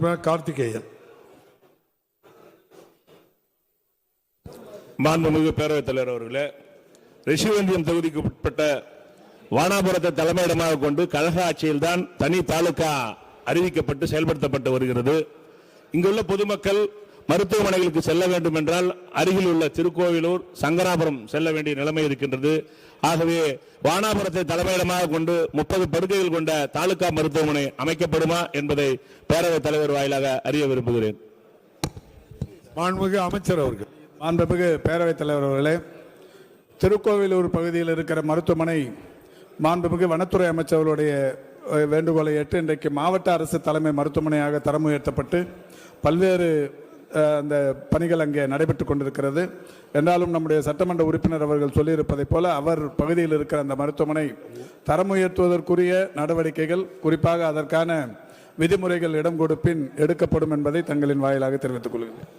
உறுப்பினர் கார்த்திகேயன். மாண்புமிகு பேரவைத் தலைவர் அவர்களே, ரிஷிவந்தியம் தொகுதிக்கு உட்பட்ட வானாபுரத்தை தலைமையிடமாக கொண்டு கழக ஆட்சியில்தான் தனி தாலுகா அறிவிக்கப்பட்டு செயல்படுத்தப்பட்டு வருகிறது. இங்குள்ள பொதுமக்கள் மருத்துவமனைகளுக்கு செல்ல வேண்டும் என்றால் அருகில் உள்ள திருக்கோவிலூர், சங்கராபுரம் செல்ல வேண்டிய நிலைமை இருக்கின்றது. ஆகவே வானாபுரத்தை தலைமையிடமாக கொண்டு 30 படுக்கைகள் கொண்ட தாலுகா மருத்துவமனை அமைக்கப்படுமா என்பதை பேரவைத் தலைவர் வாயிலாக அறிய விரும்புகிறேன். மாண்புமிகு அமைச்சர் அவர்கள். மாண்புமிகு பேரவைத் தலைவர் அவர்களே, திருக்கோவிலூர் பகுதியில் இருக்கிற மருத்துவமனை மாண்புமிகு வனத்துறை அமைச்சர்களுடைய வேண்டுகோளை ஏற்று இன்றைக்கு மாவட்ட அரசு தலைமை மருத்துவமனையாக தரம் உயர்த்தப்பட்டு பல்வேறு அந்த பணிகள் அங்கே நடைபெற்று கொண்டிருக்கிறது. என்றாலும் நம்முடைய சட்டமன்ற உறுப்பினர் அவர்கள் சொல்லியிருப்பதைப் போல அவர் பகுதியில் இருக்கிற அந்த மருத்துவமனை தரம் உயர்த்துவதற்குரிய நடவடிக்கைகள், குறிப்பாக அதற்கான விதிமுறைகள் இடம் கொடுப்பின் எடுக்கப்படும் என்பதை தங்களின் வாயிலாக தெரிவித்துக் கொள்கிறேன்.